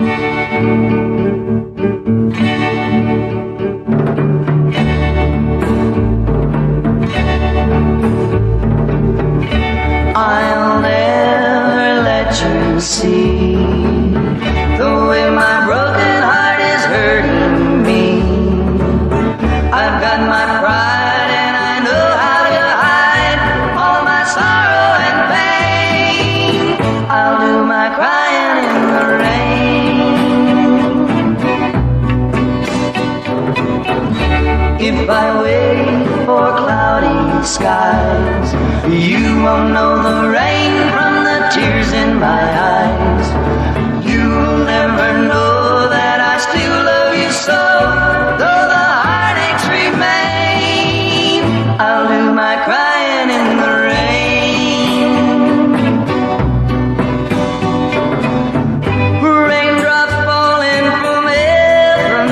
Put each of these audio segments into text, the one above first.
I'll never let you see the way my broken heart is hurting me. I've got my pride and I know how to hide all my sorrow and pain. I'll do my crying in the rain. If I wait for cloudy skies, you won't know the rain from the tears in my eyes. You'll never know that I still love you so, though the heartaches remain. I'll do my crying in the rain. Raindrops falling from heaven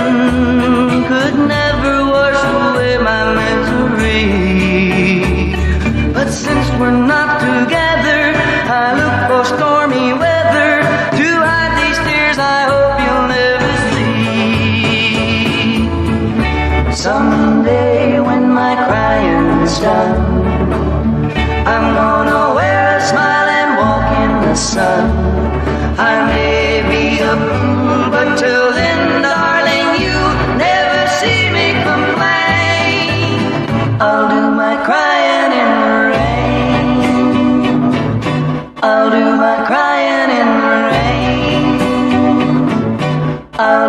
could never wash away my misery. But since we're not together, I look for stormy weather to hide these tears I hope you'll never see. Someday when my crying's done, I'm gonna wear a smile and walk in the sun. I may be a fool, but till then, darling, you'll never see me complain. I'll do my crying in the rain. I'll do my crying in the rain. I'll